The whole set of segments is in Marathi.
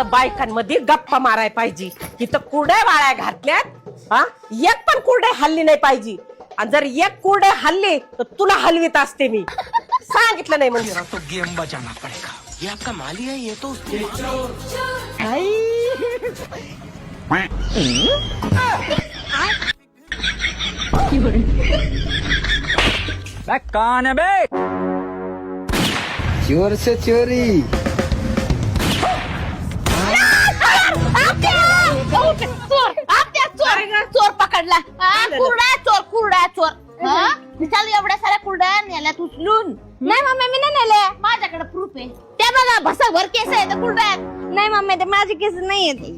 नुसतं बायकांमध्ये गप्पा माराय पाहिजे. इथं कुरड्या वाळ्या घातल्यात हा, एक पण कुरडे हल्ली नाही पाहिजे. आणि जर एक कुरडे हल्ली तर तुला हलवीत असते मी. सांगितलं नाही म्हणजे तो गेम बजाना पड़ेगा. ये आपका माली है, ये तो उसके कौन है बे? चोर से चोरी. चोर पकडला. कुरडा चोर. चल एवढ्या साऱ्या कुरड्या नेल्यात उचलून. नाही मम्मी मी नाही नेल्या. माझ्याकडे प्रूफ आहे. त्या बघा भसाभर केस आहे त्या कुरड्यात. नाही मम्मी ते माझे केस नाही येते.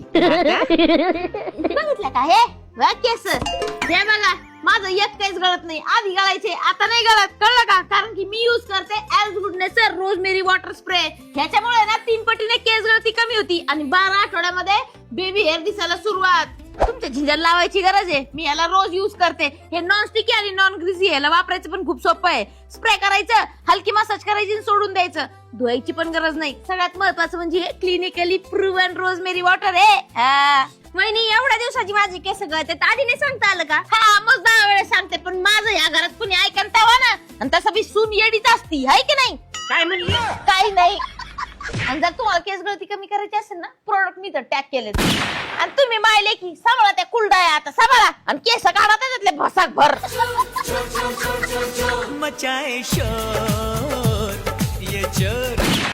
बघितलं का हे केस? हे बघा माझं एक केस गळत नाही. आधी गळायचे आता नाही गळत. कळलं का? कारण की मी युज करते as goodness rosemary water spray. ह्याच्यामुळे ना 3 पटीने केस गळती कमी होती आणि 12 आठवड्यामध्ये बेबी हेअर दिसायला सुरुवात. तुमच्या झिंजर लावायची गरज आहे. मी याला रोज युज करते. हे नॉन स्टिकी आणि नॉन ग्रीसी. याला वापरायचं पण खूप सोपं आहे. स्प्रे करायचं, हलकी मसाज करायची, सोडून द्यायचं. धुवायची पण गरज नाही. सगळ्यात महत्वाचं म्हणजे हे क्लिनिकली प्रूव्हन रोजमेरी वॉटर आहे. वहिनी एवढ्या दिवसाची माझी केस गळते आधी नाही सांगता आलं का? हा मग 10 वेळेस सांगते पण माझं या घरात कुणी ऐकन तेव्हा ना. आणि तसं बी सून येडीच असती आहे की नाही? काय म्हणली? काही नाही. आणि जर तुम्हाला केस गळती कमी करायची असेल ना प्रोडक्ट मी तर टॅग केले. आणि तुम्ही मायले की सांभाळा त्या कुलडाया आता सांभाळा आणि केस काढा त्याच्यातले भसाक भर. मचाए शोर ये चोर.